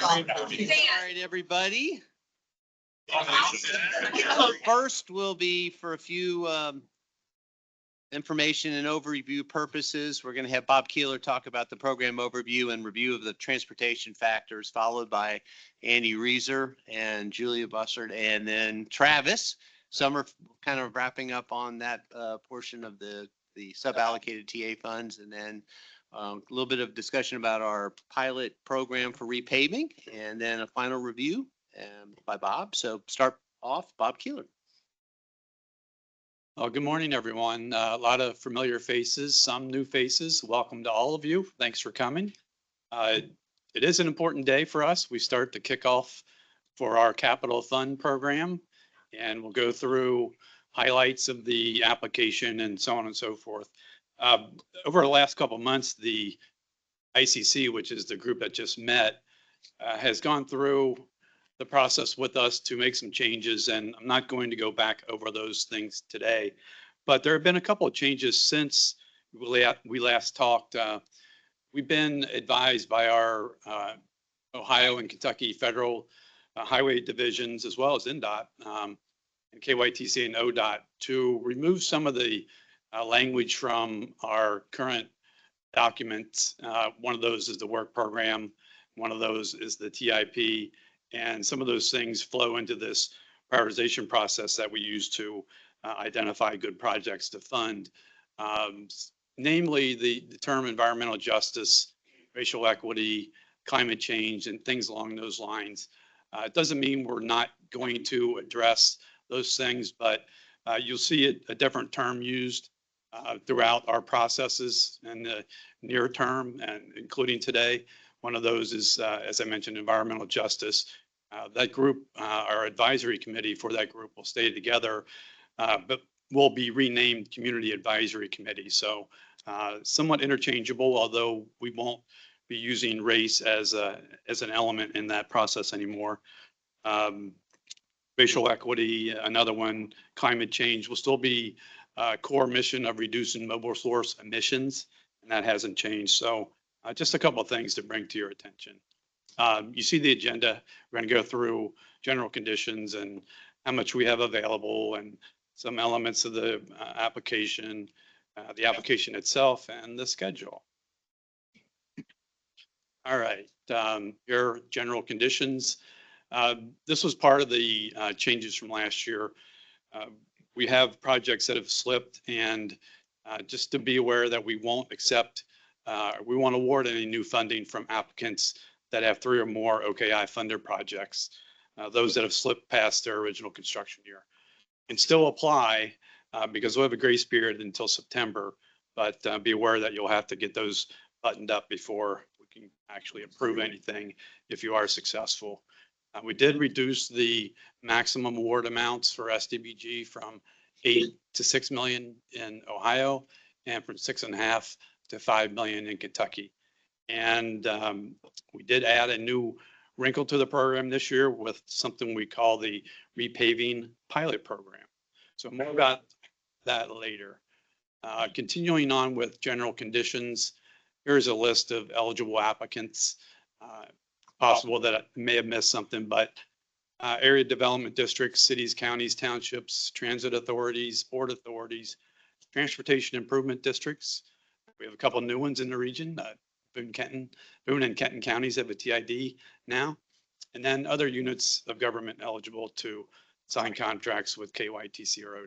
All right, everybody. First will be for a few information and overview purposes. We're going to have Bob Keeler talk about the program overview and review of the transportation factors, followed by Andy Reeser and Julia Bussard, and then Travis. Some are kind of wrapping up on that portion of the sub-allocated TA funds, and then a little bit of discussion about our pilot program for repaving, and then a final review by Bob. So start off, Bob Keeler. Well, good morning, everyone. A lot of familiar faces, some new faces. Welcome to all of you. Thanks for coming. It is an important day for us. We start the kickoff for our capital fund program, and we'll go through highlights of the application and so on and so forth. Over the last couple of months, the ICC, which is the group that just met, has gone through the process with us to make some changes, and I'm not going to go back over those things today, but there have been a couple of changes since we last talked. We've been advised by our Ohio and Kentucky federal highway divisions, as well as NDOT and KYTC and ODOT, to remove some of the language from our current documents. One of those is the work program. One of those is the TIP. And some of those things flow into this prioritization process that we use to identify good projects to fund. Namely, the term environmental justice, racial equity, climate change, and things along those lines. It doesn't mean we're not going to address those things, but you'll see a different term used throughout our processes in the near term, and including today. One of those is, as I mentioned, environmental justice. That group, our advisory committee for that group will stay together, but will be renamed Community Advisory Committee. So somewhat interchangeable, although we won't be using race as an element in that process anymore. Racial equity, another one. Climate change will still be a core mission of reducing mobile source emissions, and that hasn't changed. So just a couple of things to bring to your attention. You see the agenda. We're going to go through general conditions and how much we have available, and some elements of the application itself, and the schedule. All right, your general conditions. This was part of the changes from last year. We have projects that have slipped, and just to be aware that we won't accept, we won't award any new funding from applicants that have 3 or more OKI funded projects. Those that have slipped past their original construction year can still apply because we'll have a grace period until September, but be aware that you'll have to get those buttoned up before we can actually approve anything if you are successful. We did reduce the maximum award amounts for STBG from 8 to 6 million in Ohio, and from 6.5 to 5 million in Kentucky. And we did add a new wrinkle to the program this year with something we call the repaving pilot program. So more about that later. Continuing on with general conditions, here's a list of eligible applicants. Possible that I may have missed something, but area development districts, cities, counties, townships, transit authorities, port authorities, transportation improvement districts. We have a couple of new ones in the region. Boone and Kenton counties have a TID now, and then other units of government eligible to sign contracts with KYTC or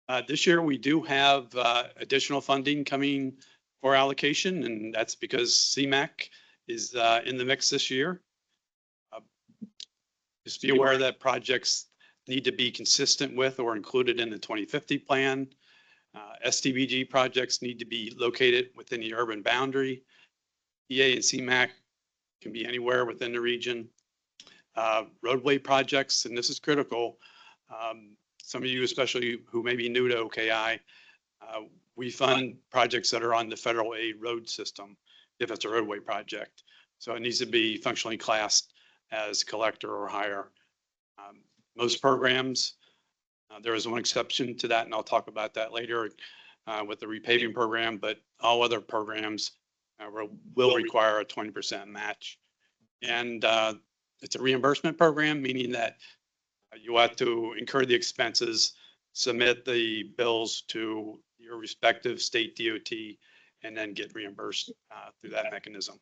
ODOT. This year we do have additional funding coming for allocation, and that's because CMAQ is in the mix this year. Just be aware that projects need to be consistent with or included in the 2050 plan. STBG projects need to be located within the urban boundary. EA and CMAQ can be anywhere within the region. Roadway projects, and this is critical. Some of you, especially who may be new to OKI, we fund projects that are on the federal aid road system if it's a roadway project. So it needs to be functionally classed as collector or higher. Most programs, there is one exception to that, and I'll talk about that later with the repaving program, but all other programs will require a 20% match. And it's a reimbursement program, meaning that you have to incur the expenses, submit the bills to your respective state DOT, and then get reimbursed through that mechanism.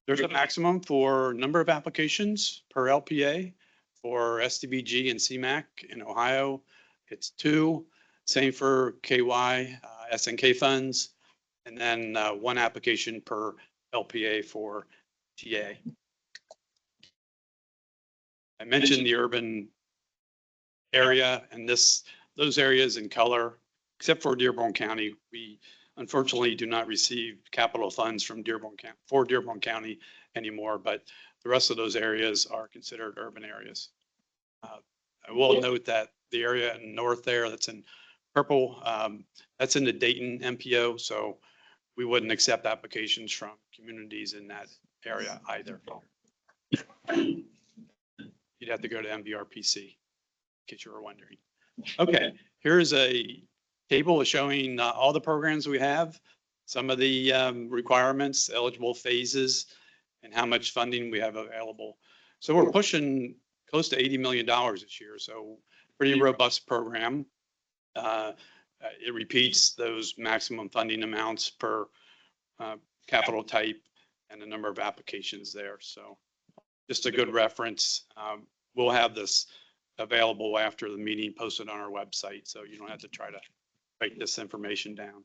There's a maximum for number of applications per LPA for STBG and CMAQ in Ohio. It's 2, same for KY, SNK funds, and then 1 application per LPA for TA. I mentioned the urban area and those areas in color, except for Dearborn County. We unfortunately do not receive capital funds from Dearborn County anymore, but the rest of those areas are considered urban areas. I will note that the area in north there that's in purple, that's in the Dayton MPO, so we wouldn't accept applications from communities in that area either. You'd have to go to MVRPC, in case you were wondering. Okay, here's a table showing all the programs we have, some of the requirements, eligible phases, and how much funding we have available. So we're pushing close to $80 million this year, so pretty robust program. It repeats those maximum funding amounts per capital type and the number of applications there. So just a good reference. We'll have this available after the meeting, posted on our website, so you don't have to try to write this information down.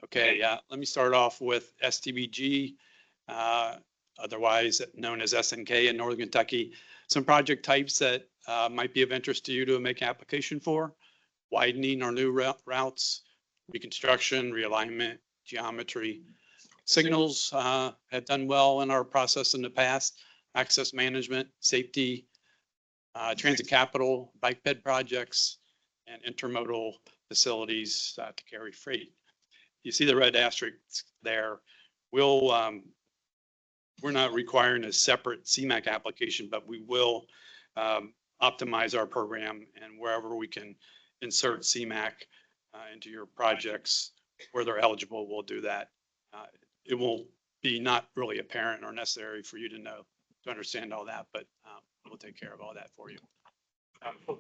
Okay, let me start off with STBG, otherwise known as SNK in Northern Kentucky. Some project types that might be of interest to you to make application for: widening or new routes, reconstruction, realignment, geometry. Signals have done well in our process in the past: access management, safety, transit capital, bike bed projects, and intermodal facilities to carry freight. You see the red asterisk there. We're not requiring a separate CMAQ application, but we will optimize our program, and wherever we can insert CMAQ into your projects where they're eligible, we'll do that. It will be not really apparent or necessary for you to know, to understand all that, but we'll take care of all that for you.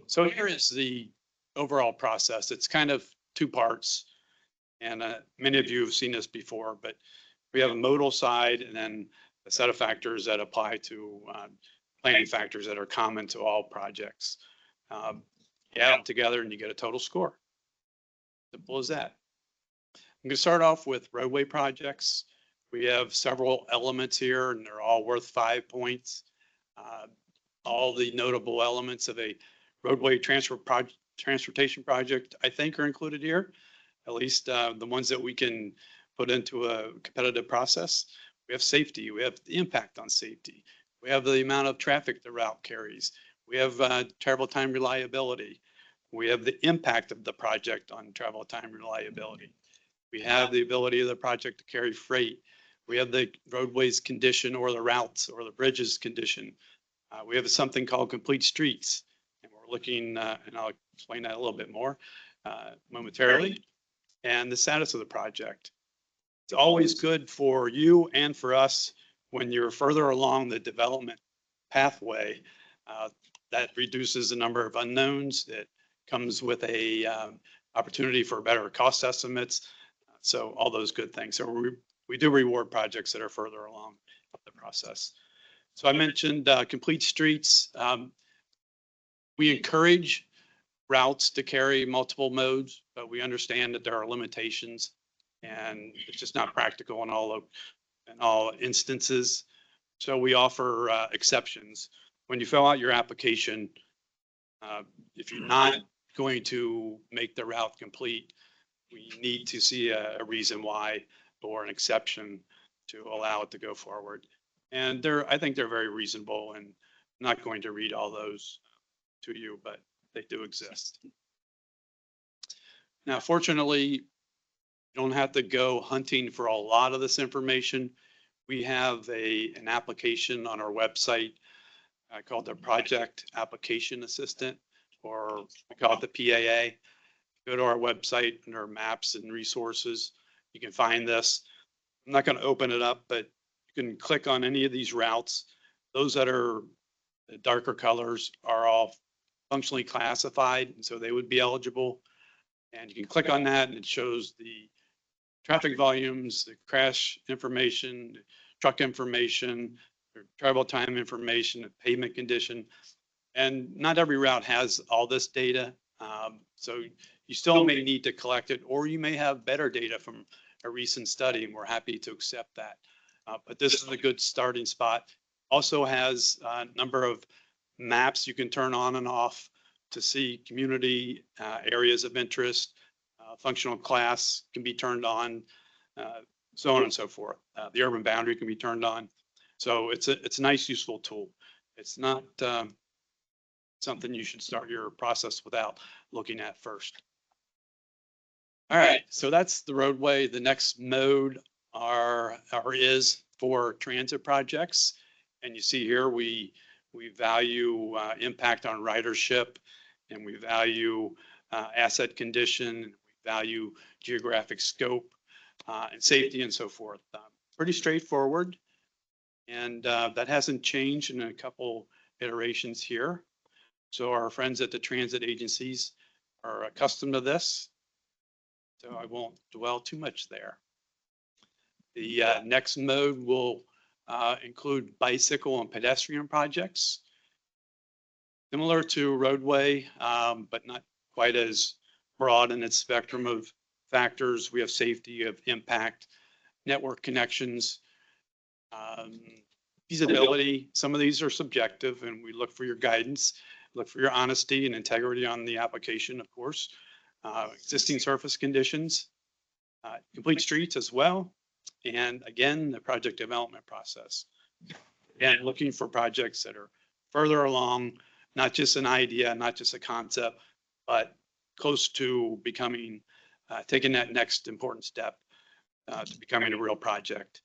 So here is the overall process. It's kind of 2 parts, and many of you have seen this before, but we have a modal side and then a set of factors that apply to planning factors that are common to all projects. You add them together and you get a total score. Simple as that. I'm going to start off with roadway projects. We have several elements here, and they're all worth 5 points. All the notable elements of a roadway transportation project, I think, are included here, at least the ones that we can put into a competitive process. We have safety. We have the impact on safety. We have the amount of traffic the route carries. We have travel time reliability. We have the impact of the project on travel time reliability. We have the ability of the project to carry freight. We have the roadways condition, or the routes or the bridges condition. We have something called complete streets, and we're looking, and I'll explain that a little bit more momentarily, and the status of the project. It's always good for you and for us when you're further along the development pathway. That reduces the number of unknowns. It comes with a opportunity for better cost estimates. So all those good things. So we do reward projects that are further along the process. So I mentioned complete streets. We encourage routes to carry multiple modes, but we understand that there are limitations, and it's just not practical in all instances. So we offer exceptions. When you fill out your application, if you're not going to make the route complete, we need to see a reason why, or an exception to allow it to go forward. And I think they're very reasonable, and I'm not going to read all those to you, but they do exist. Now, fortunately, you don't have to go hunting for a lot of this information. We have an application on our website called the Project Application Assistant, or we call it the PAA. Go to our website under maps and resources. You can find this. I'm not going to open it up, but you can click on any of these routes. Those that are the darker colors are all functionally classified, and so they would be eligible. And you can click on that and it shows the traffic volumes, the crash information, truck information, travel time information, pavement condition. And not every route has all this data. So you still may need to collect it, or you may have better data from a recent study, and we're happy to accept that. But this is a good starting spot. Also has a number of maps you can turn on and off to see community areas of interest. Functional class can be turned on, so on and so forth. The urban boundary can be turned on. So it's a nice, useful tool. It's not something you should start your process without looking at first. All right, so that's the roadway. The next mode is for transit projects. And you see here, we value impact on ridership, and we value asset condition, we value geographic scope, and safety and so forth. Pretty straightforward. And that hasn't changed in a couple iterations here. So our friends at the transit agencies are accustomed to this. So I won't dwell too much there. The next mode will include bicycle and pedestrian projects. Similar to roadway, but not quite as broad in its spectrum of factors. We have safety, you have impact, network connections, feasibility. Some of these are subjective, and we look for your guidance, look for your honesty and integrity on the application, of course. Existing surface conditions, complete streets as well. And again, the project development process. And looking for projects that are further along, not just an idea, not just a concept, but close to becoming, taking that next important step to becoming a real project.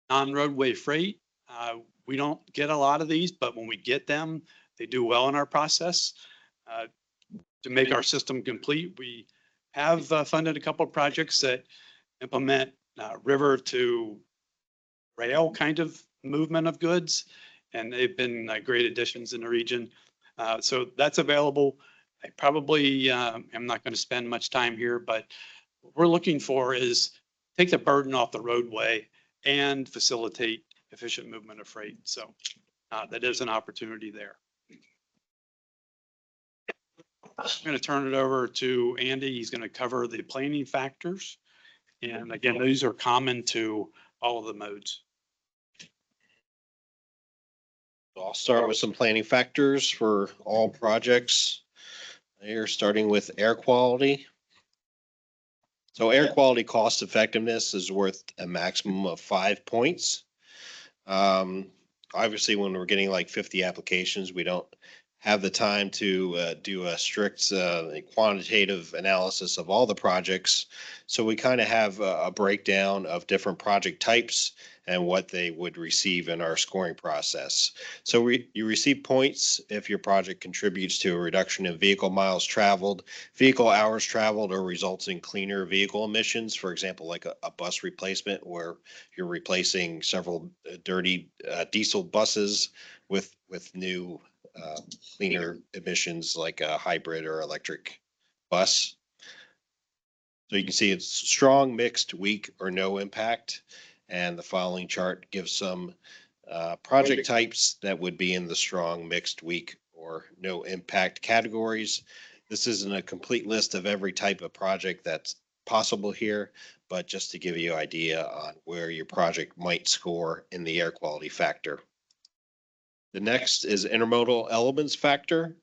Non-roadway freight, we don't get a lot of these, but when we get them, they do well in our process. To make our system complete, we have funded a couple of projects that implement river to rail kind of movement of goods, and they've been great additions in the region. So that's available. I probably am not going to spend much time here, but what we're looking for is take the burden off the roadway and facilitate efficient movement of freight. So that is an opportunity there. I'm going to turn it over to Andy. He's going to cover the planning factors. And again, these are common to all of the modes. I'll start with some planning factors for all projects. Here, starting with air quality. So air quality cost effectiveness is worth a maximum of 5 points. Obviously, when we're getting like 50 applications, we don't have the time to do a strict quantitative analysis of all the projects. So we kind of have a breakdown of different project types and what they would receive in our scoring process. So you receive points if your project contributes to a reduction in vehicle miles traveled, vehicle hours traveled, or results in cleaner vehicle emissions. For example, like a bus replacement where you're replacing several dirty diesel buses with new cleaner emissions like a hybrid or electric bus. So you can see it's strong, mixed, weak, or no impact. And the following chart gives some project types that would be in the strong, mixed, weak, or no impact categories. This isn't a complete list of every type of project that's possible here, but just to give you an idea on where your project might score in the air quality factor. The next is intermodal elements factor,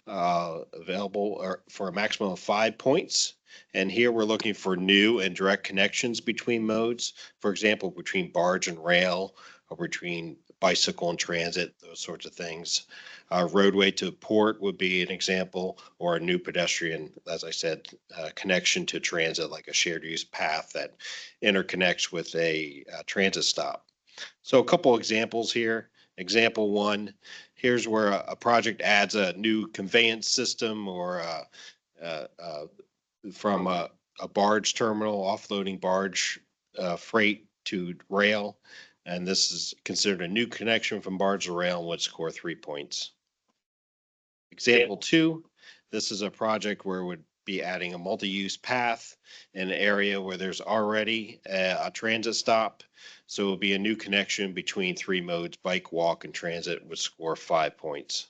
available for a maximum of 5 points. And here we're looking for new and direct connections between modes. For example, between barge and rail, or between bicycle and transit, those sorts of things. Roadway to port would be an example, or a new pedestrian, as I said, connection to transit, like a shared use path that interconnects with a transit stop. So a couple examples here. Example one, here's where a project adds a new conveyance system or from a barge terminal, offloading barge freight to rail. And this is considered a new connection from barge to rail and would score 3 points. Example 2, this is a project where would be adding a multi-use path in an area where there's already a transit stop. So it will be a new connection between 3 modes, bike, walk, and transit, would score 5 points.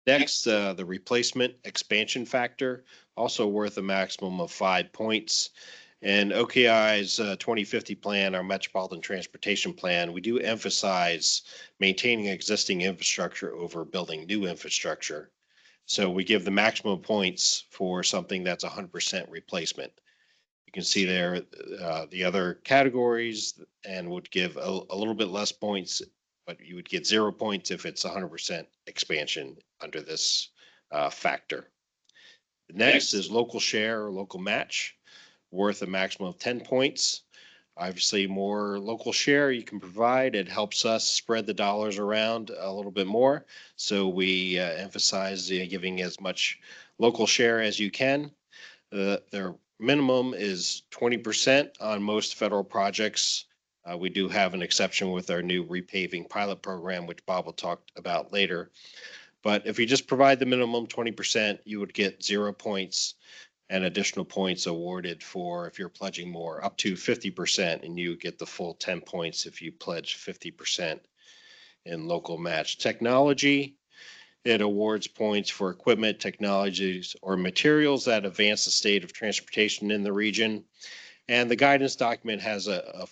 Next, the replacement expansion factor, also worth a maximum of 5 points. And OKI's 2050 plan, our Metropolitan Transportation Plan, we do emphasize maintaining existing infrastructure over building new infrastructure. So we give the maximum points for something that's 100% replacement. You can see there the other categories and would give a little bit less points, but you would get 0 points if it's 100% expansion under this factor. Next is local share or local match, worth a maximum of 10 points. Obviously, more local share you can provide, it helps us spread the dollars around a little bit more. So we emphasize giving as much local share as you can. Their minimum is 20% on most federal projects. We do have an exception with our new repaving pilot program, which Bob will talk about later. But if you just provide the minimum 20%, you would get 0 points and additional points awarded for if you're pledging more, up to 50%, and you get the full 10 points if you pledge 50% in local match. Technology, it awards points for equipment, technologies, or materials that advance the state of transportation in the region. And the guidance document has a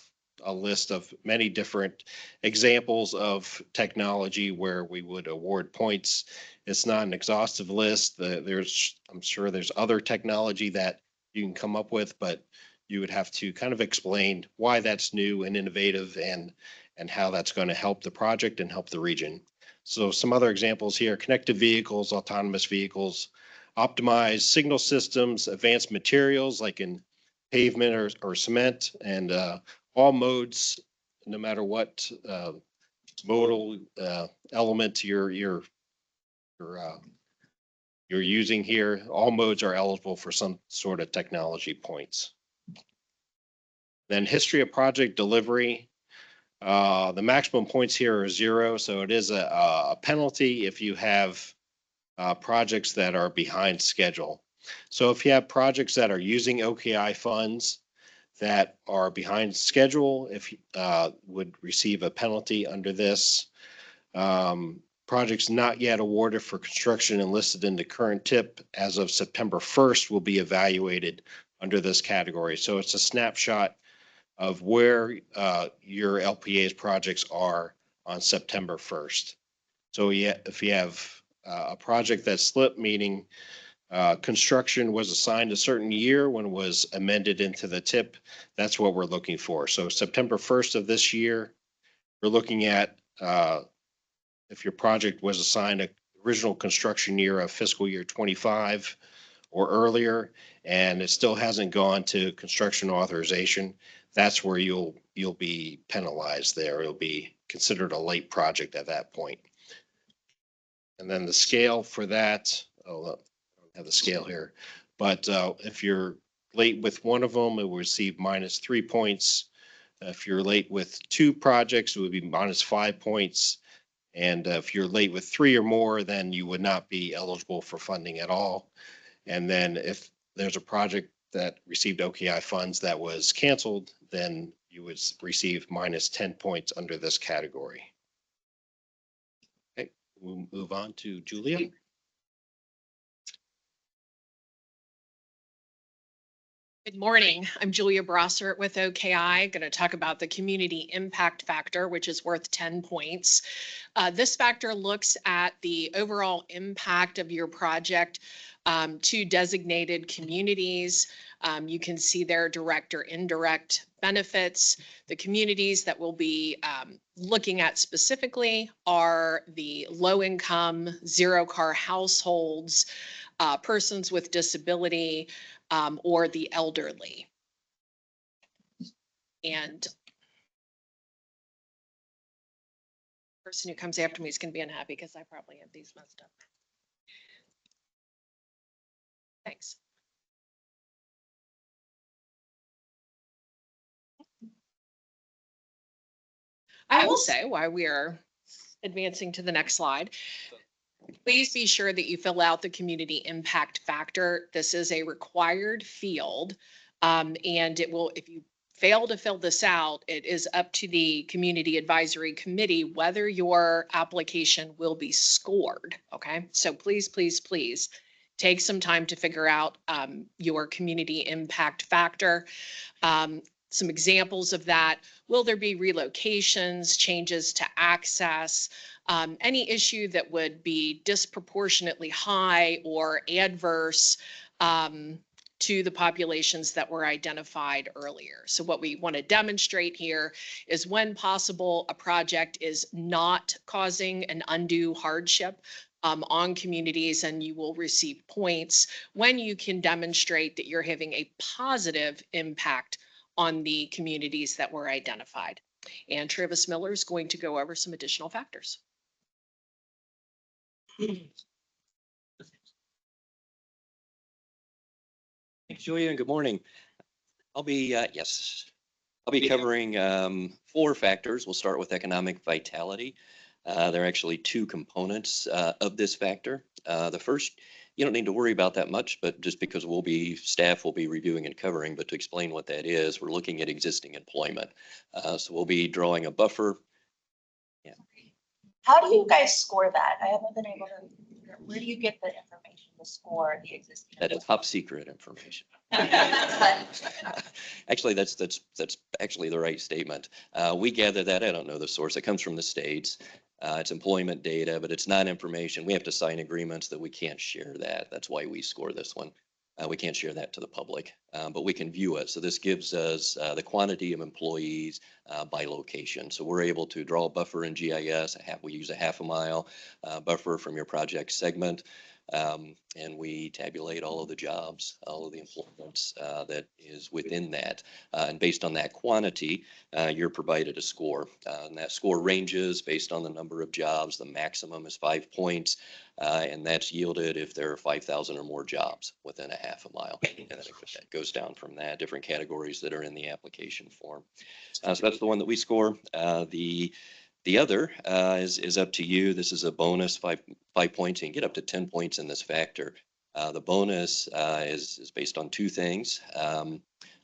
list of many different examples of technology where we would award points. It's not an exhaustive list. I'm sure there's other technology that you can come up with, but you would have to kind of explain why that's new and innovative and how that's going to help the project and help the region. So some other examples here: connected vehicles, autonomous vehicles, optimized signal systems, advanced materials like in pavement or cement, and all modes, no matter what modal element you're using here, all modes are eligible for some sort of technology points. Then history of project delivery. The maximum points here are 0, so it is a penalty if you have projects that are behind schedule. So if you have projects that are using OKI funds that are behind schedule, if would receive a penalty under this. Projects not yet awarded for construction and listed in the current tip as of September 1st will be evaluated under this category. So it's a snapshot of where your LPA's projects are on September 1st. So yeah, if you have a project that slipped, meaning construction was assigned a certain year when it was amended into the tip, that's what we're looking for. So September 1st of this year, we're looking at if your project was assigned an original construction year of fiscal year 25 or earlier, and it still hasn't gone to construction authorization, that's where you'll be penalized there. It'll be considered a late project at that point. And then the scale for that, I don't have the scale here, but if you're late with one of them, it will receive -3 points. If you're late with 2 projects, it would be -5 points. And if you're late with 3 or more, then you would not be eligible for funding at all. And then if there's a project that received OKI funds that was canceled, then you would receive -10 points under this category. Okay, we'll move on to Julia. Good morning. I'm Julia Brossert with OKI. Going to talk about the community impact factor, which is worth 10 points. This factor looks at the overall impact of your project to designated communities. You can see their direct or indirect benefits. The communities that we'll be looking at specifically are the low-income, zero-car households, persons with disability, or the elderly. And person who comes after me is going to be unhappy because I probably have these messed up. Thanks. I will say while we are advancing to the next slide, please be sure that you fill out the community impact factor. This is a required field. And it will, if you fail to fill this out, it is up to the community advisory committee whether your application will be scored. Okay, so please, please, please take some time to figure out your community impact factor. Some examples of that: will there be relocations, changes to access, any issue that would be disproportionately high or adverse to the populations that were identified earlier. So what we want to demonstrate here is when possible, a project is not causing an undue hardship on communities, and you will receive points when you can demonstrate that you're having a positive impact on the communities that were identified. And Travis Miller is going to go over some additional factors. Thanks, Julia, and good morning. I'll be covering 4 factors. We'll start with economic vitality. There are actually 2 components of this factor. The first, you don't need to worry about that much, but just because staff will be reviewing and covering, but to explain what that is, we're looking at existing employment. So we'll be drawing a buffer. Yeah. How do you guys score that? I haven't been able to, where do you get the information to score the existing? That is top secret information. But Actually, that's actually the right statement. We gather that, I don't know the source, it comes from the states. It's employment data, but it's not information. We have to sign agreements that we can't share that. That's why we score this one. We can't share that to the public, but we can view it. So this gives us the quantity of employees by location. So we're able to draw a buffer in GIS. We use a half a mile buffer from your project segment. And we tabulate all of the jobs, all of the employment that is within that. And based on that quantity, you're provided a score. And that score ranges based on the number of jobs. The maximum is 5 points. And that's yielded if there are 5,000 or more jobs within a half a mile. And then it goes down from that, different categories that are in the application form. So that's the one that we score. The other is up to you. This is a bonus, 5 points. You can get up to 10 points in this factor. The bonus is based on 2 things.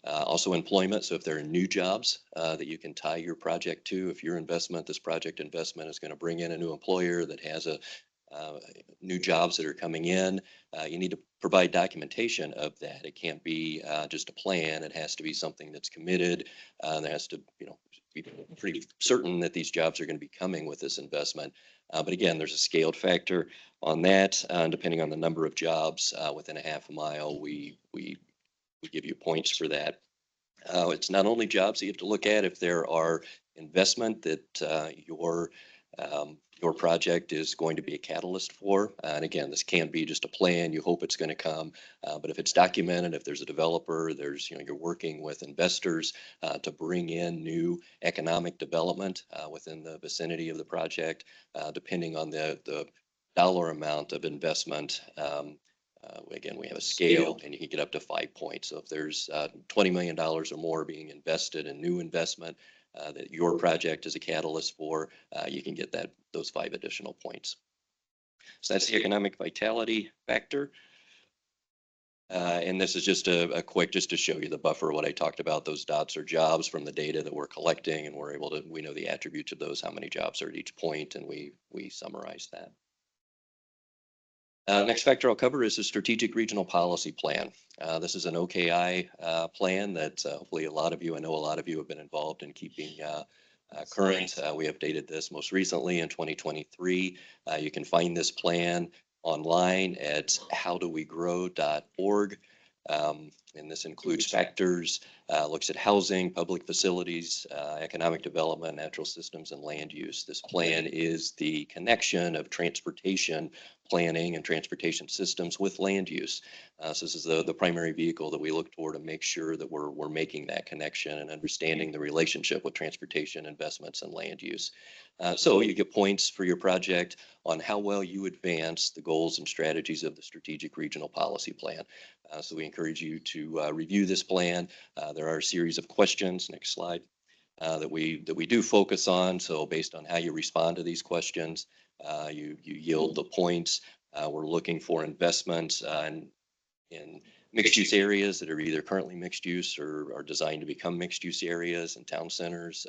Also employment. So if there are new jobs that you can tie your project to, if this project investment is going to bring in a new employer that has new jobs that are coming in, you need to provide documentation of that. It can't be just a plan. It has to be something that's committed. There has to, be pretty certain that these jobs are going to be coming with this investment. But again, there's a scaled factor on that. Depending on the number of jobs within a half a mile, we give you points for that. It's not only jobs that you have to look at. If there are investment that your project is going to be a catalyst for. And again, this can't be just a plan. You hope it's going to come. But if it's documented, if there's a developer, you're working with investors to bring in new economic development within the vicinity of the project, depending on the dollar amount of investment. Again, we have a scale and you can get up to 5 points. So if there's $20 million or more being invested in new investment, that your project is a catalyst for, you can get those 5 additional points. So that's the economic vitality factor. And this is just a quick, just to show you the buffer, what I talked about. Those dots are jobs from the data that we're collecting, and we know the attributes of those, how many jobs are at each point, and we summarize that. Next factor I'll cover is a strategic regional policy plan. This is an OKI plan that hopefully I know a lot of you have been involved in keeping current. We updated this most recently in 2023. You can find this plan online at howdowegrow.org. And this includes factors, looks at housing, public facilities, economic development, natural systems, and land use. This plan is the connection of transportation planning and transportation systems with land use. So this is the primary vehicle that we look toward to make sure that we're making that connection and understanding the relationship with transportation investments and land use. So you get points for your project on how well you advance the goals and strategies of the strategic regional policy plan. So we encourage you to review this plan. There are a series of questions, next slide, that we do focus on. So based on how you respond to these questions, you yield the points. We're looking for investments in mixed use areas that are either currently mixed use or are designed to become mixed use areas in town centers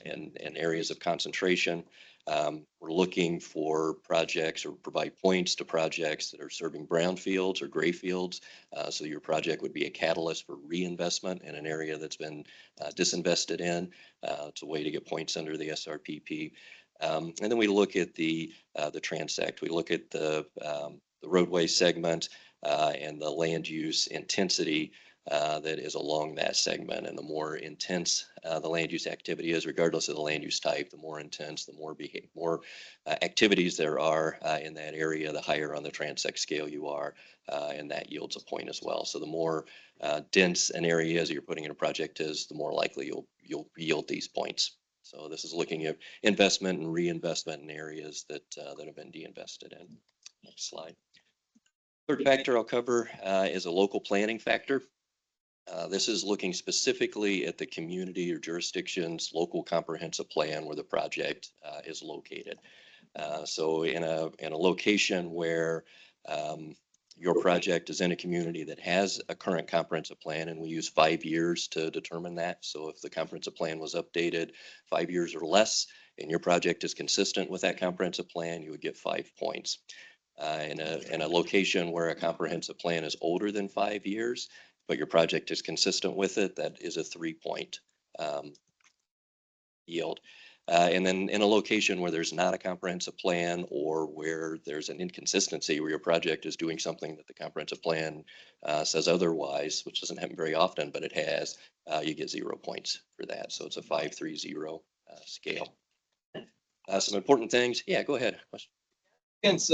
and areas of concentration. We're looking for projects or provide points to projects that are serving brownfields or gray fields. So your project would be a catalyst for reinvestment in an area that's been disinvested in. It's a way to get points under the SRPP. And then we look at the transect. We look at the roadway segment and the land use intensity that is along that segment. And the more intense the land use activity is, regardless of the land use type, the more intense, the more activities there are in that area, the higher on the transect scale you are, and that yields a point as well. So the more dense an area as you're putting in a project is, the more likely you'll yield these points. So this is looking at investment and reinvestment in areas that have been deinvested in. Next slide. Third factor I'll cover is a local planning factor. This is looking specifically at the community or jurisdiction's local comprehensive plan where the project is located. So in a location where your project is in a community that has a current comprehensive plan, and we use 5 years to determine that. So if the comprehensive plan was updated 5 years or less, and your project is consistent with that comprehensive plan, you would get 5 points. In a location where a comprehensive plan is older than 5 years, but your project is consistent with it, that is a 3-point yield. And then in a location where there's not a comprehensive plan or where there's an inconsistency where your project is doing something that the comprehensive plan says otherwise, which doesn't happen very often, but it has, you get 0 points for that. So it's a 5-3-0 scale. Some important things. Yeah, go ahead. Question. Applicants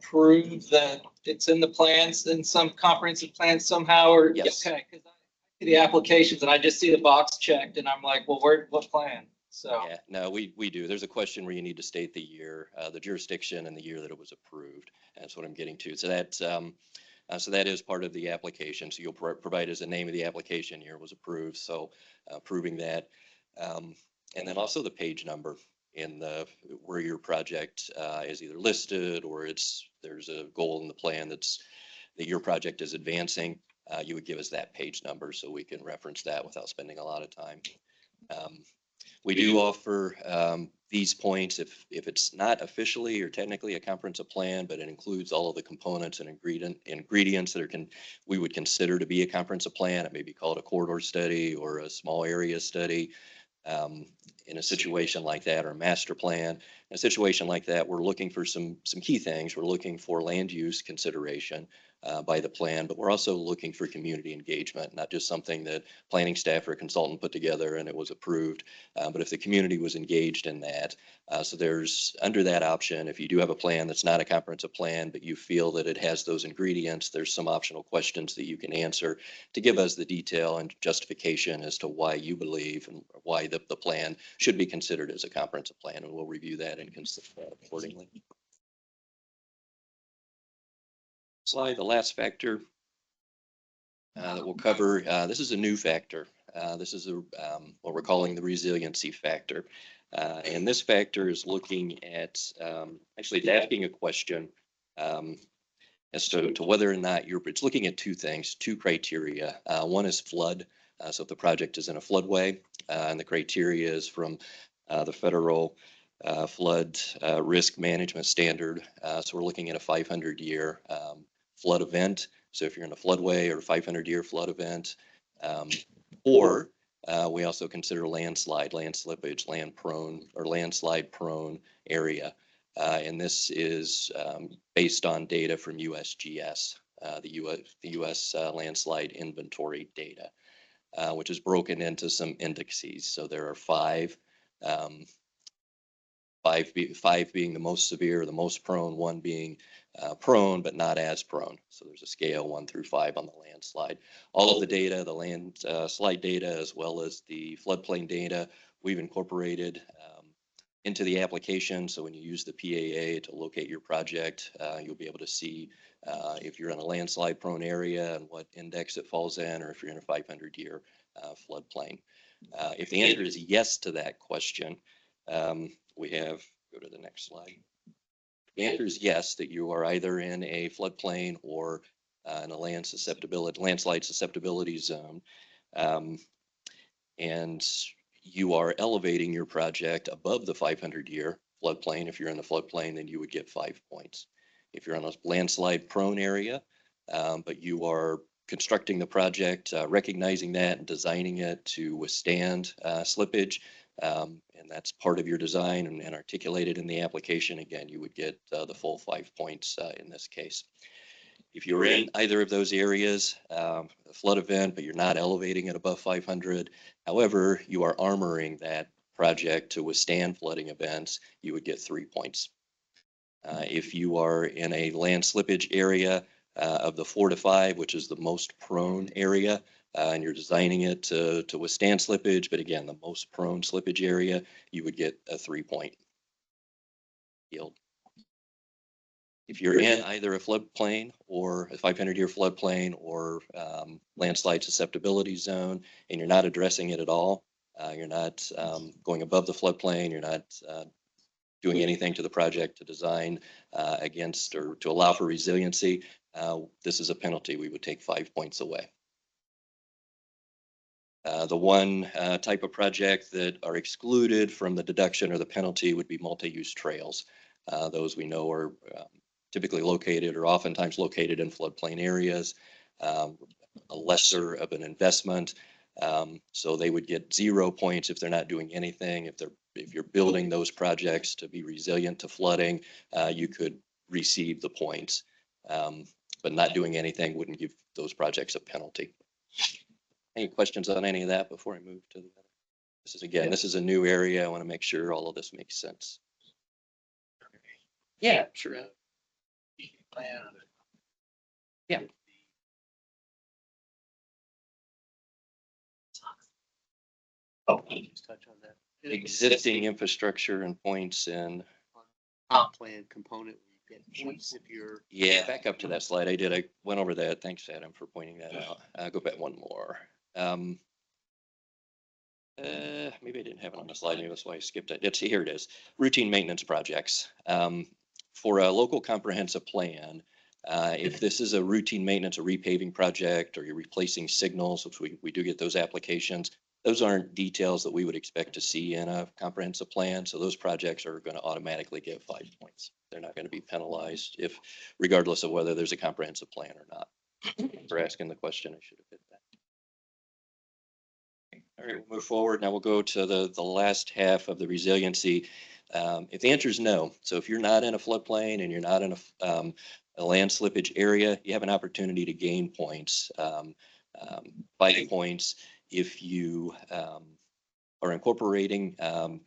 prove that it's in the plans, in some comprehensive plans somehow, or? Yes. Okay, because I see the applications and I just see the box checked and I'm like, well, what plan? So. Yeah, no, we do. There's a question where you need to state the year, the jurisdiction and the year that it was approved. That's what I'm getting to. So that is part of the application. So you'll provide as a name of the application year was approved. So proving that. And then also the page number in where your project is either listed or there's a goal in the plan that your project is advancing. You would give us that page number so we can reference that without spending a lot of time. We do offer these points if it's not officially or technically a comprehensive plan, but it includes all of the components and ingredients that we would consider to be a comprehensive plan. It may be called a corridor study or a small area study. In a situation like that, or a master plan, in a situation like that, we're looking for some key things. We're looking for land use consideration by the plan, but we're also looking for community engagement, not just something that planning staff or a consultant put together and it was approved, but if the community was engaged in that. So there's, under that option, if you do have a plan that's not a comprehensive plan, but you feel that it has those ingredients, there's some optional questions that you can answer to give us the detail and justification as to why you believe and why the plan should be considered as a comprehensive plan, and we'll review that and consider that accordingly. Slide, the last factor that we'll cover, this is a new factor. This is what we're calling the resiliency factor. And this factor is looking at, actually it's asking a question as to whether or not it's looking at 2 things, 2 criteria. One is flood. So if the project is in a floodway, and the criteria is from the federal flood risk management standard. So we're looking at a 500-year flood event. So if you're in a floodway or a 500-year flood event, or we also consider landslide, land slippage, land prone or landslide prone area. And this is based on data from USGS, the US landslide inventory data, which is broken into some indices. So there are 5 five being the most severe, the most prone, one being prone but not as prone. So there's a scale 1 through 5 on the landslide. All of the data, the landslide data, as well as the floodplain data, we've incorporated into the application. So when you use the PAA to locate your project, you'll be able to see if you're in a landslide prone area and what index it falls in, or if you're in a 500-year floodplain. If the answer is yes to that question, we have, go to the next slide. The answer is yes, that you are either in a floodplain or in a landslide susceptibility zone. And you are elevating your project above the 500-year floodplain. If you're in the floodplain, then you would get 5 points. If you're in a landslide prone area, but you are constructing the project, recognizing that and designing it to withstand slippage, and that's part of your design and articulated in the application, again, you would get the full 5 points in this case. If you're in either of those areas, a flood event, but you're not elevating it above 500, however, you are armoring that project to withstand flooding events, you would get 3 points. If you are in a land slippage area of the 4 to 5, which is the most prone area, and you're designing it to withstand slippage, but again, the most prone slippage area, you would get a 3-point yield. If you're in either a floodplain or a 500-year floodplain or landslide susceptibility zone, and you're not addressing it at all, you're not going above the floodplain, you're not doing anything to the project to design against or to allow for resiliency, this is a penalty. We would take 5 points away. The one type of project that are excluded from the deduction or the penalty would be multi-use trails. Those we know are typically located or oftentimes located in floodplain areas, a lesser of an investment. So they would get 0 points if they're not doing anything. If you're building those projects to be resilient to flooding, you could receive the points. But not doing anything wouldn't give those projects a penalty. Any questions on any of that before I move to the other? This is a new area. I want to make sure all of this makes sense. Yeah, sure. Yeah. Oh, just touch on that. Existing infrastructure and points in. Comp plan component, where you get points if you're. Yeah, back up to that slide. I went over that. Thanks, Adam, for pointing that out. I'll go back one more. Maybe I didn't have it on the slide. Maybe that's why I skipped it. Here it is. Routine maintenance projects. For a local comprehensive plan, if this is a routine maintenance, a repaving project, or you're replacing signals, which we do get those applications, those aren't details that we would expect to see in a comprehensive plan. So those projects are going to automatically get 5 points. They're not going to be penalized regardless of whether there's a comprehensive plan or not. For asking the question, I should have hit that. All right, we'll move forward. Now we'll go to the last half of the resiliency. If the answer is no, so if you're not in a floodplain and you're not in a land slippage area, you have an opportunity to gain points, 5 points, if you are incorporating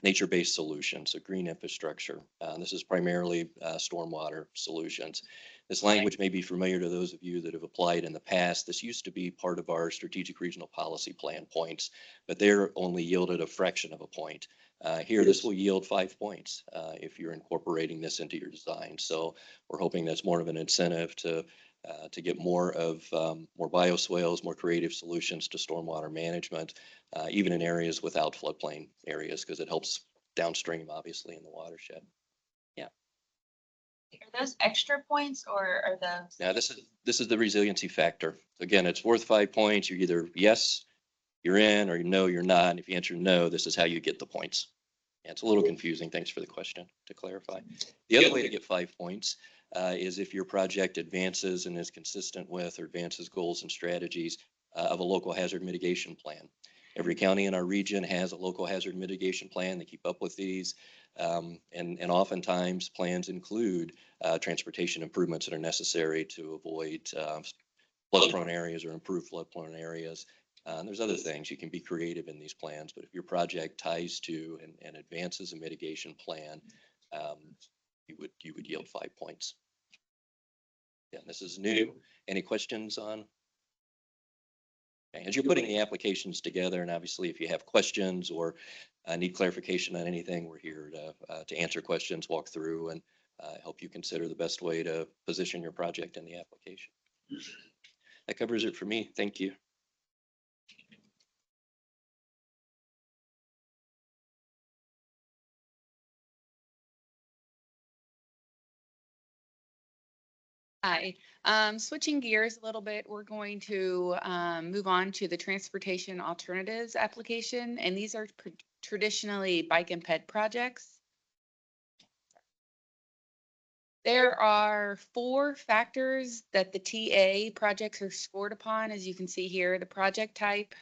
nature-based solutions, so green infrastructure. This is primarily stormwater solutions. This language may be familiar to those of you that have applied in the past. This used to be part of our strategic regional policy plan points, but they're only yielded a fraction of a point. Here, this will yield 5 points if you're incorporating this into your design. So we're hoping that's more of an incentive to get more bioswales, more creative solutions to stormwater management, even in areas without floodplain areas, because it helps downstream, obviously, in the watershed. Yeah. Are those extra points or are those? Now, this is the resiliency factor. Again, it's worth 5 points. You're either yes, you're in, or no, you're not. And if you answer no, this is how you get the points. Yeah, it's a little confusing. Thanks for the question to clarify. The other way to get 5 points is if your project advances and is consistent with or advances goals and strategies of a local hazard mitigation plan. Every county in our region has a local hazard mitigation plan. They keep up with these. And oftentimes plans include transportation improvements that are necessary to avoid flood-prone areas or improve flood-prone areas. There's other things. You can be creative in these plans, but if your project ties to and advances a mitigation plan, you would yield 5 points. Yeah, this is new. Any questions on? As you're putting the applications together, and obviously if you have questions or need clarification on anything, we're here to answer questions, walk through, and help you consider the best way to position your project in the application. That covers it for me. Thank you. Hi, switching gears a little bit, we're going to move on to the transportation alternatives application, and these are traditionally bike and ped projects. There are 4 factors that the TA projects are scored upon, as you can see here. The project type,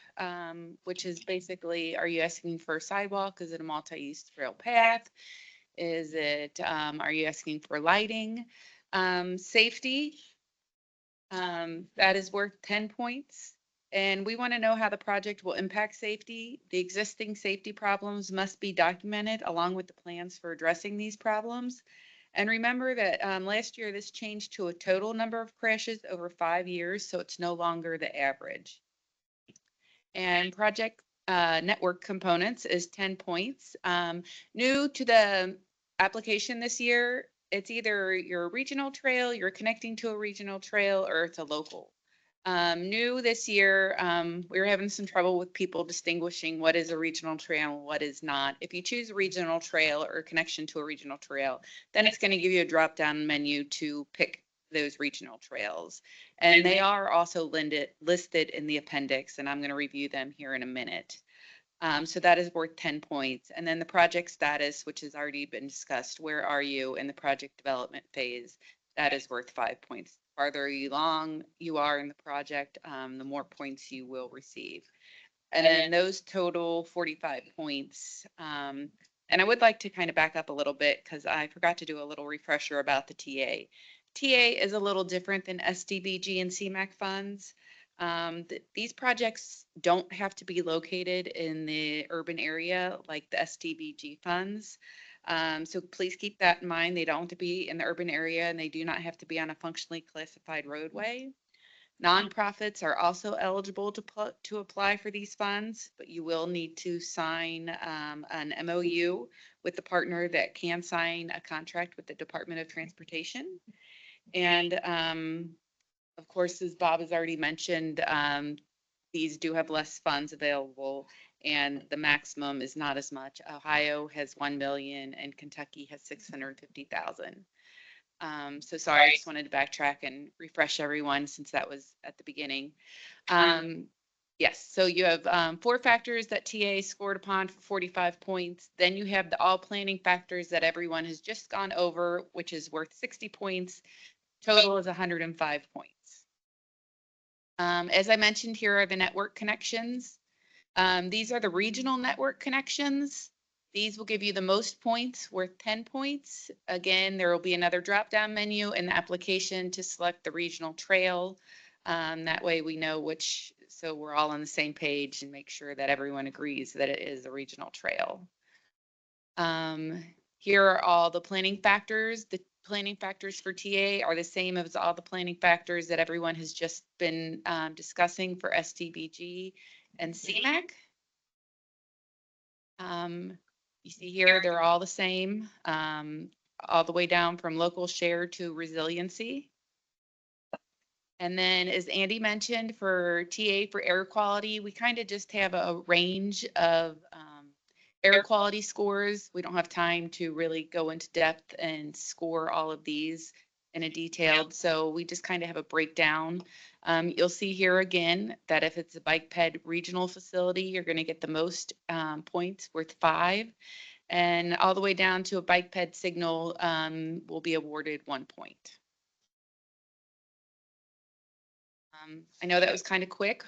which is basically, are you asking for a sidewalk? Is it a multi-use trail path? Is it, are you asking for lighting? Safety, that is worth 10 points. And we want to know how the project will impact safety. The existing safety problems must be documented along with the plans for addressing these problems. And remember that last year this changed to a total number of crashes over 5 years, so it's no longer the average. And project network components is 10 points. New to the application this year, it's either you're a regional trail, you're connecting to a regional trail, or it's a local. New this year, we were having some trouble with people distinguishing what is a regional trail and what is not. If you choose a regional trail or connection to a regional trail, then it's going to give you a drop-down menu to pick those regional trails. And they are also listed in the appendix, and I'm going to review them here in a minute. So that is worth 10 points. And then the project status, which has already been discussed, where are you in the project development phase? That is worth 5 points. The farther along you are in the project, the more points you will receive. And then those total 45 points. And I would like to kind of back up a little bit because I forgot to do a little refresher about the TA. TA is a little different than STBG and CMAQ funds. These projects don't have to be located in the urban area like the STBG funds. So please keep that in mind. They don't have to be in the urban area and they do not have to be on a functionally classified roadway. Nonprofits are also eligible to apply for these funds, but you will need to sign an MOU with the partner that can sign a contract with the Department of Transportation. And of course, as Bob has already mentioned, these do have less funds available and the maximum is not as much. Ohio has 1 million and Kentucky has 650,000. So sorry, I just wanted to backtrack and refresh everyone since that was at the beginning. Yes, so you have 4 factors that TA scored upon for 45 points. Then you have the all planning factors that everyone has just gone over, which is worth 60 points. Total is 105 points. As I mentioned, here are the network connections. These are the regional network connections. These will give you the most points, worth 10 points. Again, there will be another drop-down menu in the application to select the regional trail. That way we know which, so we're all on the same page and make sure that everyone agrees that it is a regional trail. Here are all the planning factors. The planning factors for TA are the same as all the planning factors that everyone has just been discussing for STBG and CMAQ. You see here, they're all the same, all the way down from local share to resiliency. And then as Andy mentioned, for TA for air quality, we kind of just have a range of air quality scores. We don't have time to really go into depth and score all of these in a detailed, so we just kind of have a breakdown. You'll see here again that if it's a bike ped regional facility, you're going to get the most points, worth 5, and all the way down to a bike ped signal will be awarded 1 point. I know that was kind of quick,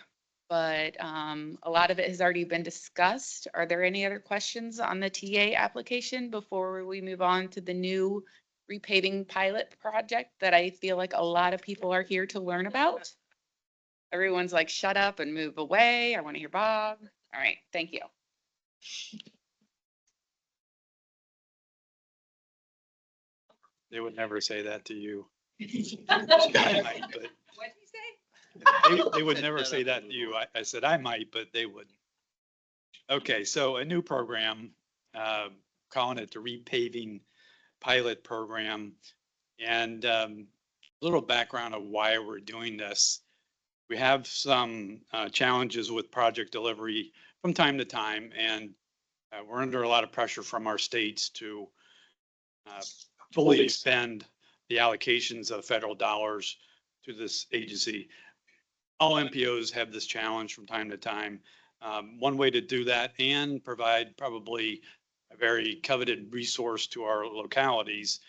but a lot of it has already been discussed. Are there any other questions on the TA application before we move on to the new repaving pilot project that I feel like a lot of people are here to learn about? Everyone's like, shut up and move away. I want to hear Bob. All right, thank you. They would never say that to you. I might, but What'd you say? they would never say that to you. I said I might, but they wouldn't. Okay, so a new program, calling it the repaving pilot program. And a little background of why we're doing this. We have some challenges with project delivery from time to time, and we're under a lot of pressure from our states to fully expend the allocations of federal dollars to this agency. All MPOs have this challenge from time to time. One way to do that and provide probably a very coveted resource to our localities,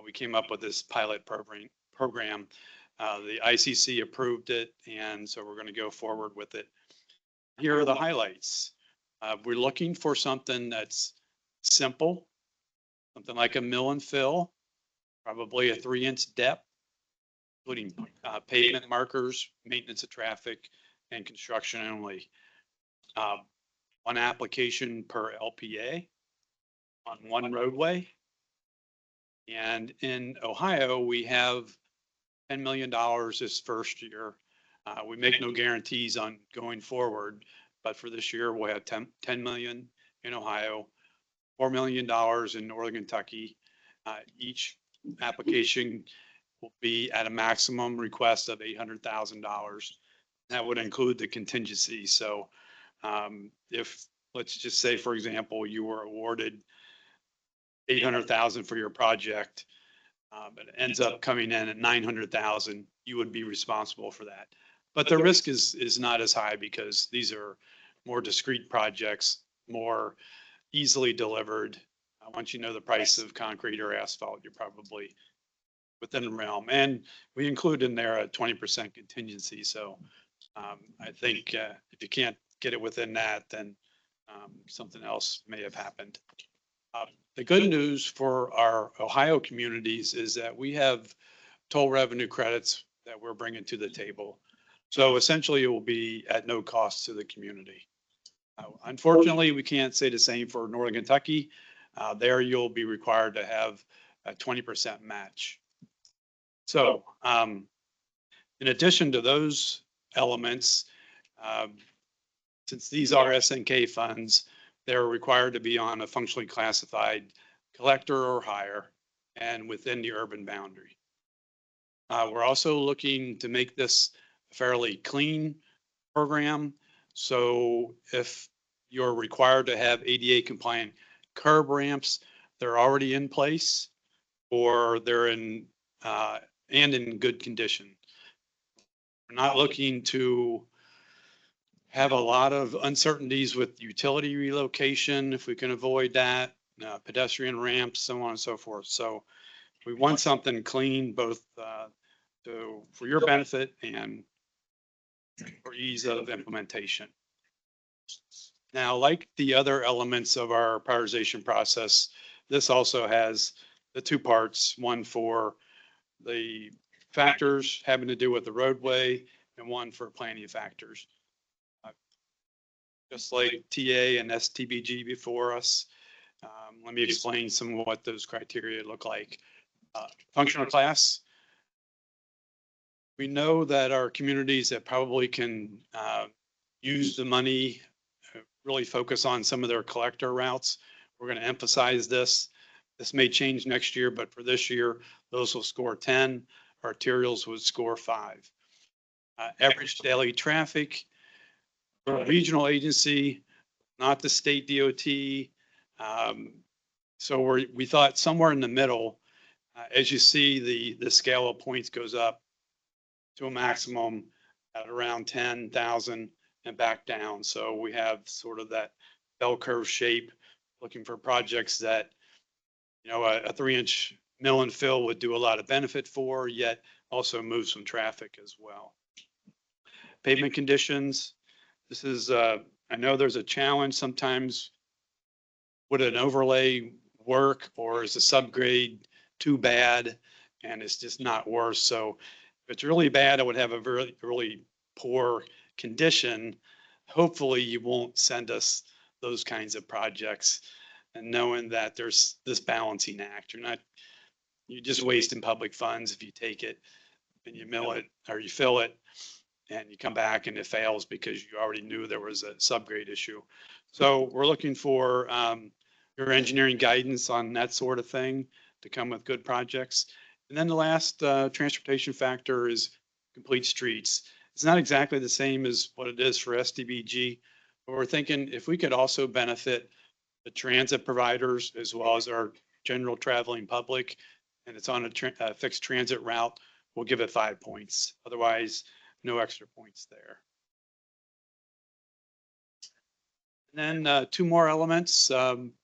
we came up with this pilot program. The ICC approved it, and so we're going to go forward with it. Here are the highlights. We're looking for something that's simple, something like a mill and fill, probably a 3-inch depth, including pavement markers, maintenance of traffic, and construction only. One application per LPA on one roadway. And in Ohio, we have $10 million this first year. We make no guarantees on going forward, but for this year, we'll have 10 million in Ohio, $4 million in Northern Kentucky. Each application will be at a maximum request of $800,000. That would include the contingency. So if, let's just say, for example, you were awarded $800,000 for your project, but it ends up coming in at $900,000, you would be responsible for that. But the risk is not as high because these are more discrete projects, more easily delivered. Once you know the price of concrete or asphalt, you're probably within the realm. And we include in there a 20% contingency. So I think if you can't get it within that, then something else may have happened. The good news for our Ohio communities is that we have toll revenue credits that we're bringing to the table. So essentially it will be at no cost to the community. Unfortunately, we can't say the same for Northern Kentucky. There you'll be required to have a 20% match. So in addition to those elements, since these are SNK funds, they're required to be on a functionally classified collector or higher and within the urban boundary. We're also looking to make this a fairly clean program. So if you're required to have ADA compliant curb ramps, they're already in place or they're in and in good condition. We're not looking to have a lot of uncertainties with utility relocation, if we can avoid that, pedestrian ramps, so on and so forth. So we want something clean, both for your benefit and for ease of implementation. Now, like the other elements of our prioritization process, this also has the two parts, one for the factors having to do with the roadway and one for planning factors. Just like TA and STBG before us. Let me explain some of what those criteria look like. Functional class. We know that our communities that probably can use the money, really focus on some of their collector routes. We're going to emphasize this. This may change next year, but for this year, those will score 10. Arterials would score 5. Average daily traffic. Regional agency, not the state DOT. So we thought somewhere in the middle, as you see, the scale of points goes up to a maximum at around 10,000 and back down. So we have sort of that bell curve shape, looking for projects that, you know, a 3-inch mill and fill would do a lot of benefit for, yet also move some traffic as well. Pavement conditions. This is, I know there's a challenge sometimes. Would an overlay work, or is the subgrade too bad and it's just not worse? So if it's really bad, it would have a really poor condition. Hopefully you won't send us those kinds of projects, and knowing that there's this balancing act. You're not you're just wasting public funds if you take it and you mill it or you fill it and you come back and it fails because you already knew there was a subgrade issue. So we're looking for your engineering guidance on that sort of thing to come with good projects. And then the last transportation factor is complete streets. It's not exactly the same as what it is for STBG, but we're thinking if we could also benefit the transit providers as well as our general traveling public, and it's on a fixed transit route, we'll give it 5 points. Otherwise, no extra points there. And then 2 more elements in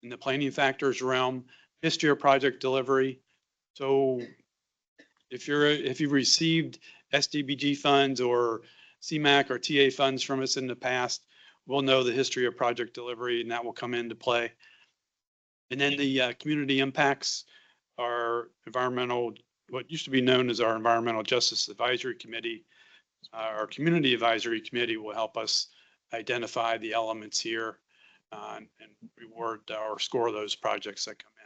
the planning factors realm, history of project delivery. So if you've received STBG funds or CMAQ or TA funds from us in the past, we'll know the history of project delivery and that will come into play. And then the community impacts, our environmental, what used to be known as our Environmental Justice Advisory Committee, our Community Advisory Committee will help us identify the elements here and reward or score those projects that come in.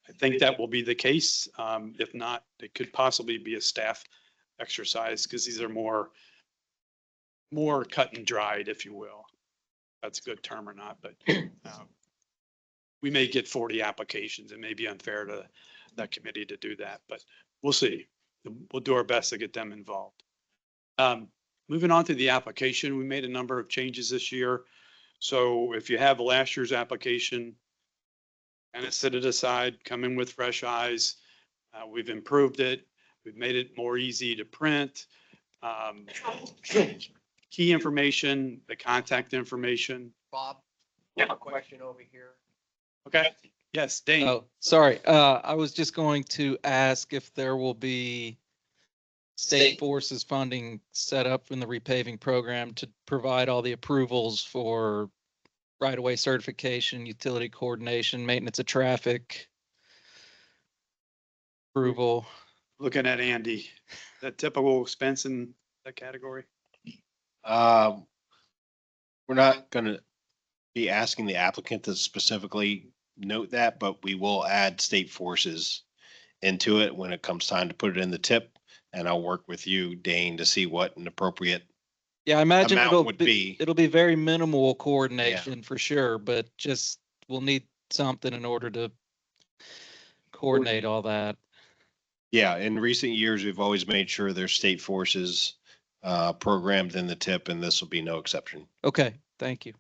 I think that will be the case. If not, it could possibly be a staff exercise because these are more cut and dried, if you will. That's a good term or not, but we may get 40 applications. It may be unfair to that committee to do that, but we'll see. We'll do our best to get them involved. Moving on to the application, we made a number of changes this year. So if you have last year's application, and set it aside, come in with fresh eyes. We've improved it. We've made it more easy to print. Key information, the contact information. Bob, Yeah. a question over here. Okay. Yes, Dane. Oh, sorry. I was just going to ask if there will be state forces funding set up in the repaving program to provide all the approvals for right-of-way certification, utility coordination, maintenance of traffic, approval. Looking at Andy, that typical expense in that category. We're not going to be asking the applicant to specifically note that, but we will add state forces into it when it comes time to put it in the tip. And I'll work with you, Dane, to see what an appropriate Yeah, I imagine amount would be. it'll be very minimal coordination for sure, but just we'll need something in order to coordinate all that. Yeah, in recent years, we've always made sure there's state forces programmed in the tip, and this will be no exception. Okay, thank you.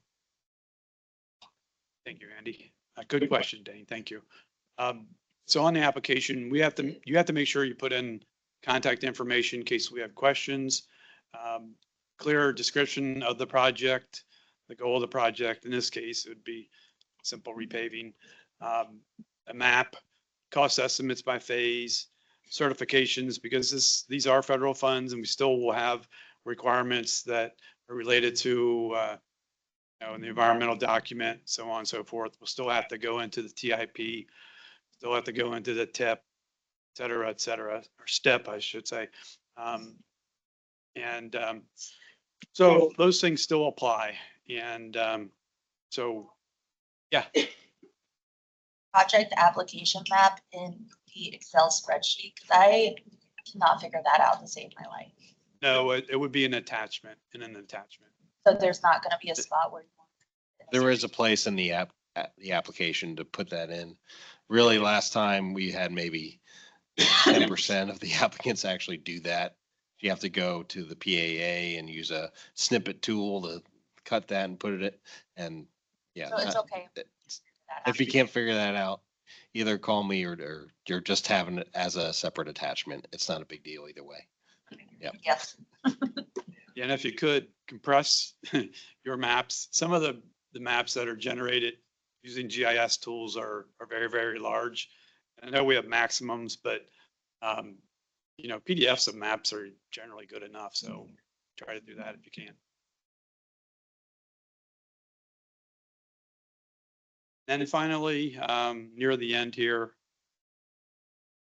Thank you, Andy. Good question, Dane. Thank you. So on the application, you have to make sure you put in contact information in case we have questions. Clear description of the project, the goal of the project. In this case, it would be simple repaving, a map, cost estimates by phase, certifications, because these are federal funds and we still will have requirements that are related to in the environmental document, so on and so forth. We'll still have to go into the TIP, still have to go into the TIP, et cetera, or STEP, I should say. So those things still apply. And so, yeah. Project application map in the Excel spreadsheet, 'cause I cannot figure that out to save my life. No, it would be an attachment in an attachment. So there's not gonna be a spot where. There is a place in the application to put that in. Really, last time we had maybe 10% of the applicants actually do that. You have to go to the PAA and use a snippet tool to cut that and put it, and yeah. So it's okay. If you can't figure that out, either call me or you're just having it as a separate attachment. It's not a big deal either way. Yeah. Yes. Yeah, and if you could compress your maps, some of the maps that are generated using GIS tools are very, very large. I know we have maximums, but PDFs of maps are generally good enough. So try to do that if you can. And finally, near the end here,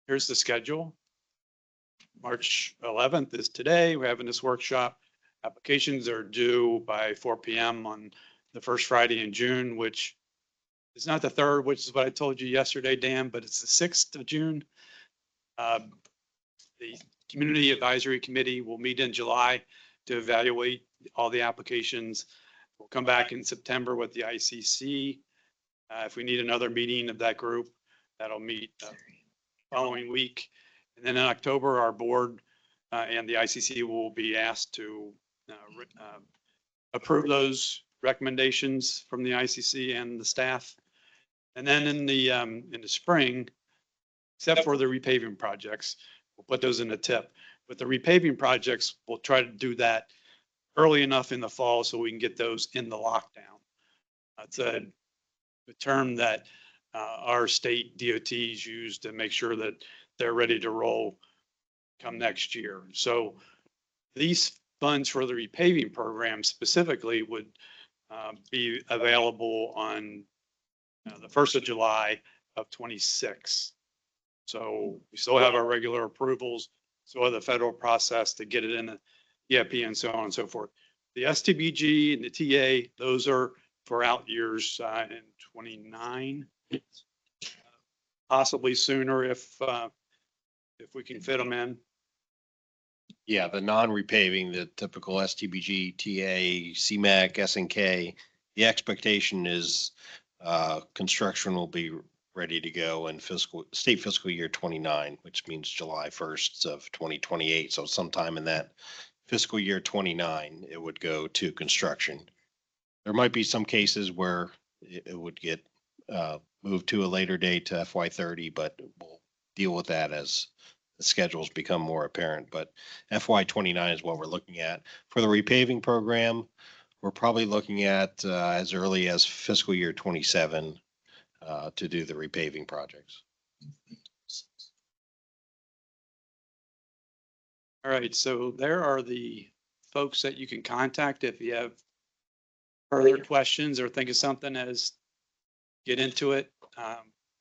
here's the schedule. March 11th is today. We're having this workshop. Applications are due by 4 p.m. on the first Friday in June, which It's not the 3rd, which is what I told you yesterday, Dan, but it's the 6th of June. The Community Advisory Committee will meet in July to evaluate all the applications. We'll come back in September with the ICC. If we need another meeting of that group, that'll meet following week. And then in October, our board and the ICC will be asked to approve those recommendations from the ICC and the staff. And then in the spring, except for the repaving projects, we'll put those in the tip. But the repaving projects, we'll try to do that early enough in the fall so we can get those in the lockdown. That's a term that our state DOTs use to make sure that they're ready to roll come next year. So these funds for the repaving program specifically would be available on the 1st of July of 26. So we still have our regular approvals, so have the federal process to get it in the EIP and so on and so forth. The STBG and the TA, those are for out years in 29, possibly sooner if we can fit them in. Yeah, the non-repaving, the typical STBG, TA, CMAQ, SNK, the expectation is construction will be ready to go in state fiscal year 29, which means July 1st of 2028. So sometime in that fiscal year 29, it would go to construction. There might be some cases where it would get moved to a later date to FY30, but we'll deal with that as the schedules become more apparent. But FY29 is what we're looking at. For the repaving program, we're probably looking at as early as fiscal year 27 to do the repaving projects. All right, so there are the folks that you can contact if you have further questions or think of something as get into it.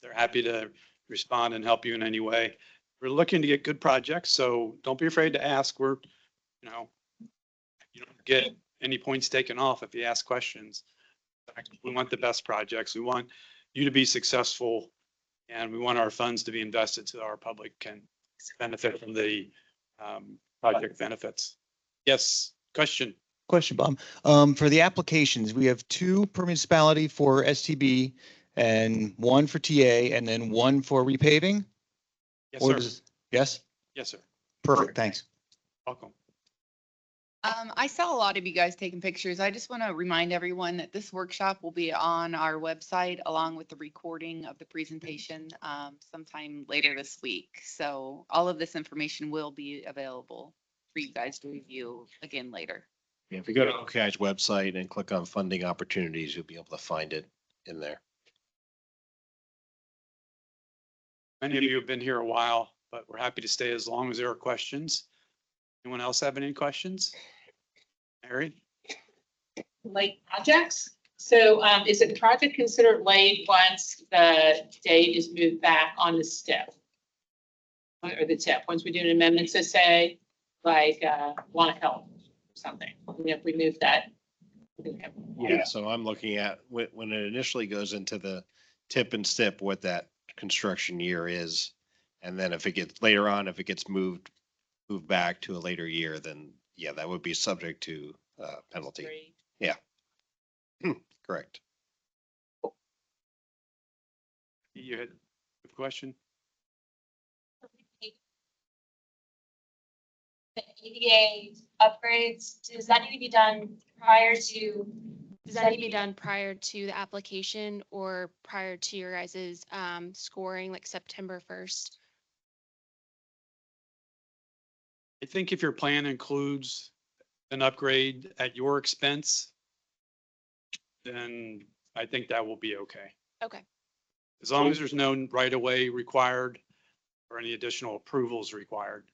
They're happy to respond and help you in any way. We're looking to get good projects, so don't be afraid to ask. You don't get any points taken off if you ask questions. We want the best projects. We want you to be successful, and we want our funds to be invested so our public can benefit from the project benefits. Yes, question. Question, Bob. For the applications, we have 2 per municipality for STB and 1 for TA and then 1 for repaving? Yes, Or sir. Yes? Yes, sir. Perfect, thanks. Welcome. I saw a lot of you guys taking pictures. I just want to remind everyone that this workshop will be on our website along with the recording of the presentation sometime later this week. So all of this information will be available for you guys to review again later. Yeah, if you go to OKI's website and click on funding opportunities, you'll be able to find it in there. Many of you have been here a while, but we're happy to stay as long as there are questions. Anyone else have any questions? Mary? Late projects. So is a project considered late once the date is moved back on the STIP? Or the TIP, once we do an amendment to say, like, want to help something, if we move that. Yeah, so I'm looking at when it initially goes into the tip and stip, what that construction year is. And then if it gets later on, if it gets moved back to a later year, then yeah, that would be subject to penalty. Yeah. Correct. You had a question? The ADA upgrades, does that need to be done prior to? Does that need to be done prior to the application or prior to your guys' scoring, like September 1st? I think if your plan includes an upgrade at your expense, then I think that will be okay. Okay. As long as there's no right of way required or any additional approvals required.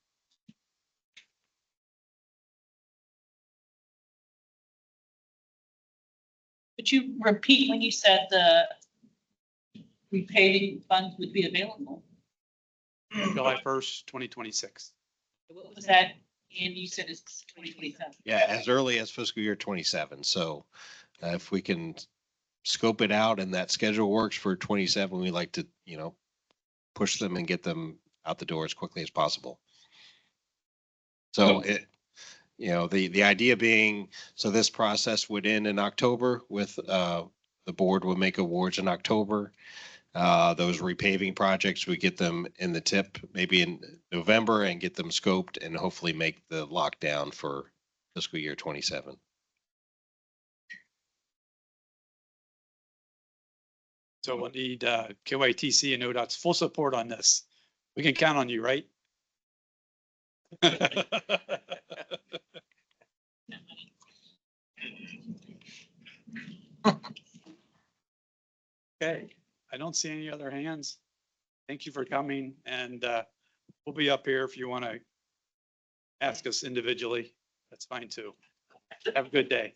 Could you repeat when you said the repaving funds would be available? July 1st, 2026. What was that? And you said it's 2027. Yeah, as early as fiscal year 27. So if we can scope it out and that schedule works for 27, we like to, push them and get them out the door as quickly as possible. So the idea being, so this process would end in October with, the board will make awards in October. Those repaving projects, we get them in the tip maybe in November and get them scoped and hopefully make the lockdown for fiscal year 27. So we'll need KYTC and ODOT's full support on this. We can count on you, right? Okay, I don't see any other hands. Thank you for coming, and we'll be up here if you want to ask us individually. That's fine too. Have a good day.